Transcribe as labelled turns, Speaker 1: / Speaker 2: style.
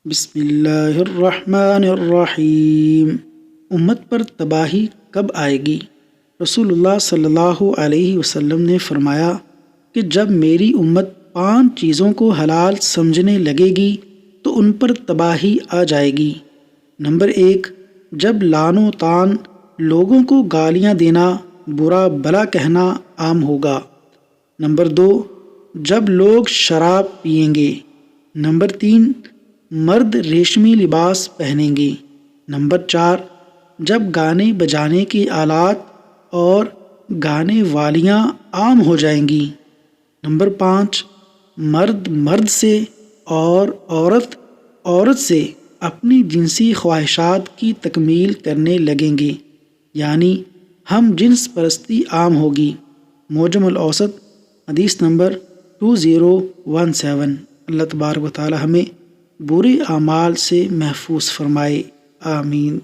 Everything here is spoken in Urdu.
Speaker 1: بسم اللہ الرحمن الرحیم۔ امت پر تباہی کب آئے گی؟ رسول اللہ صلی اللہ علیہ وسلم نے فرمایا کہ جب میری امت 5 چیزوں کو حلال سمجھنے لگے گی تو ان پر تباہی آ جائے گی۔ نمبر 1، جب لعن و طعن، لوگوں کو گالیاں دینا، برا بھلا کہنا عام ہوگا۔ نمبر 2، جب لوگ شراب پئیں گے۔ نمبر 3، مرد ریشمی لباس پہنیں گے۔ نمبر 4، جب گانے بجانے کے آلات اور گانے والیاں عام ہو جائیں گی۔ نمبر 5، مرد مرد سے اور عورت عورت سے اپنی جنسی خواہشات کی تکمیل کرنے لگیں گے، یعنی ہم جنس پرستی عام ہوگی۔ معجم الاوسط حدیث نمبر 2017۔ اللہ تبارک و تعالی ہمیں برے اعمال سے محفوظ فرمائے، آمین۔